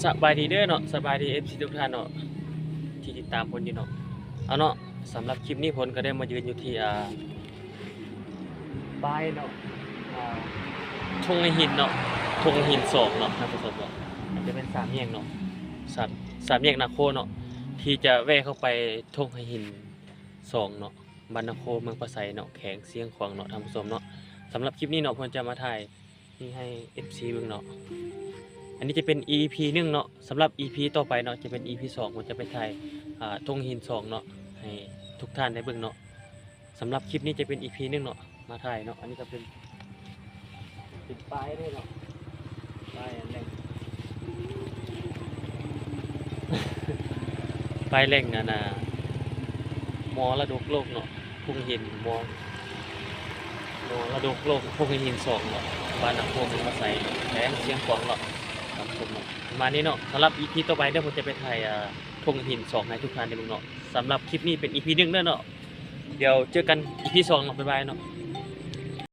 สบายดีเด้อเนาะสบายดี FC ทุกท่านเนาะที่ติดตามผลอยู่เนาะเอาเนาะสำหรับคลิปนี้ผลก็ได้มายืนอยู่ที่บายเนาะอ่าทุ่งหินเนาะทุ่งหิน2เนาะท่านผู้ชมเนาะมันจะเป็นสามแยกเนาะสามแยกนาโคเนาะที่จะแวะเข้าไปทุ่งหิน2เนาะบ้านนาโคเมืองปะไสเนาะแขวงเสียงขวางเนาะท่านผู้ชมเนาะสำหรับคลิปนี้เนาะผลจะมาถ่ายนี่ให้ FC เบิ่งเนาะ อันนี้จะเป็น EP 1เนาะสำหรับ EP ต่อไปเนาะจะเป็น EP 2ผมจะไปถ่ายทุ่งหิน2เนาะให้ทุกท่านได้เบิ่งเนาะสำหรับคลิปนี้จะเป็น EP 1เนาะมาถ่ายเนาะอันนี้ก็เป็นป้ายด้วยเนาะป้ายอันแรก ป้ายแรงนะมรดกโลกเนาะทุ่งหินมรดกโลกทุ่งหิน2เนาะบ้านนาโคเมืองปะไสเนาะแขวงเสียงขวางเนาะ ครับผมเนาะประมาณนี้เนาะสำหรับ EP ต่อไปเดี๋ยวผมจะไปถ่ายทุ่งหิน2ให้ทุกท่านได้ดูเนาะสำหรับคลิปนี้เป็น EP 1เด้อเนาะเดี๋ยวเจอกัน EP 2เนาะบ๊ายบายเนาะ